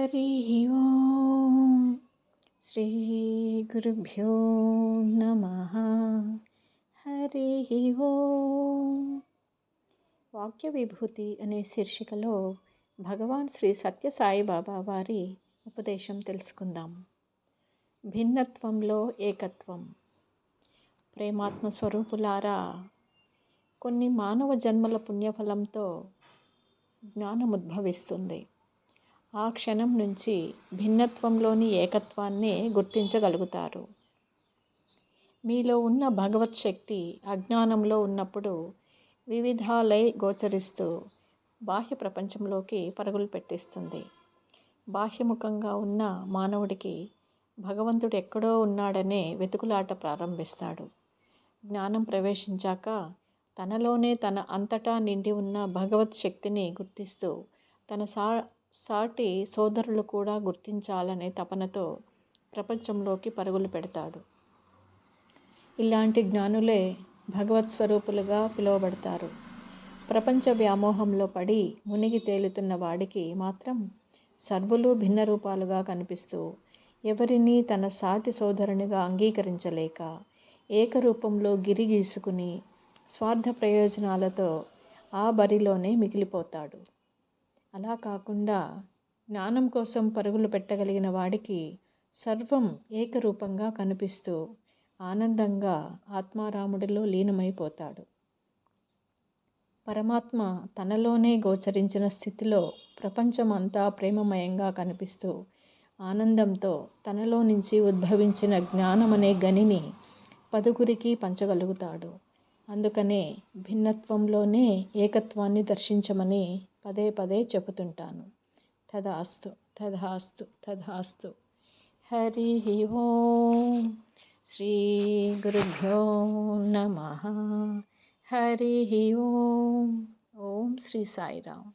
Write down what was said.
హరి ఓం శ్రీ గురుభ్యో నమః. హరి ఓం. వాక్య విభూతి అనే శీర్షికలో భగవాన్ శ్రీ సత్య సాయిబాబా వారి ఉపదేశం తెలుసుకుందాం. భిన్నత్వంలో ఏకత్వం. ప్రేమాత్మ స్వరూపులారా, కొన్ని మానవ జన్మల పుణ్యఫలంతో జ్ఞానం ఉద్భవిస్తుంది. ఆ క్షణం నుంచి భిన్నత్వంలోని ఏకత్వాన్ని గుర్తించగలుగుతారు. మీలో ఉన్న భగవత్ శక్తి అజ్ఞానంలో ఉన్నప్పుడు వివిధాలై గోచరిస్తూ బాహ్య ప్రపంచంలోకి పరుగులు పెట్టిస్తుంది. బాహ్యముఖంగా ఉన్న మానవుడికి భగవంతుడు ఎక్కడో ఉన్నాడనే వెతుకులాట ప్రారంభిస్తాడు. జ్ఞానం ప్రవేశించాక తనలోనే తన అంతటా నిండి ఉన్న భగవత్ శక్తిని గుర్తిస్తూ తన సాటి సోదరులు కూడా గుర్తించాలనే తపనతో ప్రపంచంలోకి పరుగులు పెడతాడు. ఇలాంటి జ్ఞానులే భగవత్ స్వరూపులుగా పిలువబడతారు. ప్రపంచ వ్యామోహంలో పడి మునిగి తేలుతున్న వాడికి మాత్రం సర్వులు భిన్న రూపాలుగా కనిపిస్తూ ఎవరినీ తన సాటి సోదరునిగా అంగీకరించలేక ఏకరూపంలో గిరి గీసుకుని స్వార్థ ప్రయోజనాలతో ఆ బరిలోనే మిగిలిపోతాడు. అలా కాకుండా జ్ఞానం కోసం పరుగులు పెట్టగలిగిన వాడికి సర్వం ఏకరూపంగా కనిపిస్తూ ఆనందంగా ఆత్మారాముడిలో లీనమైపోతాడు. పరమాత్మ తనలోనే గోచరించిన స్థితిలో ప్రపంచం అంతా ప్రేమమయంగా కనిపిస్తూ ఆనందంతో తనలో నుంచి ఉద్భవించిన జ్ఞానమనే గనిని పదుగురికి పంచగలుగుతాడు. అందుకనే భిన్నత్వంలోనే ఏకత్వాన్ని దర్శించమని పదే పదే చెబుతుంటాను. తదాస్తు తదాస్తు తదాస్తు. హరి ఓం శ్రీ గురుభ్యో నమః. హరి ఓం. ఓం శ్రీ సాయిరామ్.